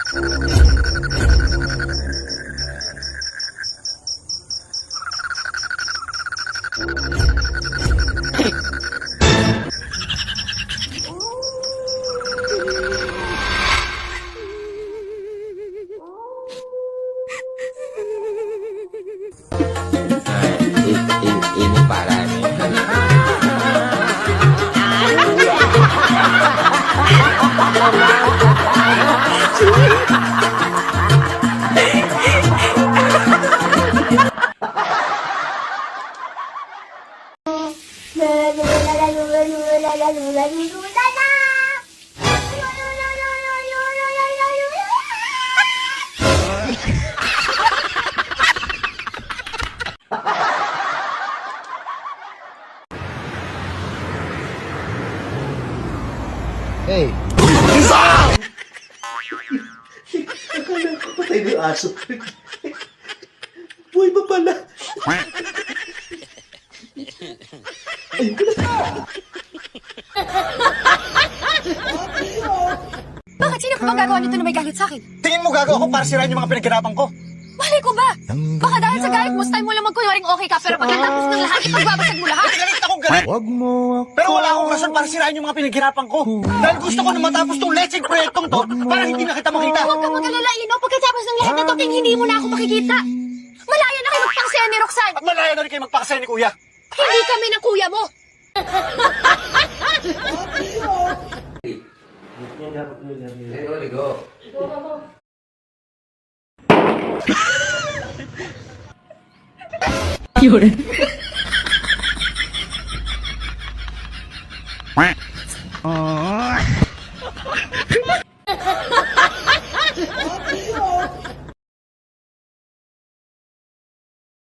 Ini parah nih. Hey! Akala ko patay na yung aso. Buhay pa pala. Ayun ka na. Bakit? Sino ka bang gagawa nito na may galit sa akin? Tingin mo gagawa ko para sirain yung mga pinaghirapan ko? Malay ko ba? Baka dahil sa galit mo, style mo lang magkunwaring okay ka, pero pagkatapos ng lahat, ipagbabasag mo lahat. Galit akong galit! Pero wala akong rason para sirain yung mga pinaghirapan ko. Dahil gusto ko na matapos tong lecheng proyektong to para hindi na kita makita. Huwag ka mag-alala, Ino. Pagkatapos ng lahat na to, hindi mo na ako makikita. Malaya na kayo magpangsaya ni Roxanne. At malaya na rin kayo magpakasaya ni Kuya. Hindi kami ng kuya mo. Ligo. Yun.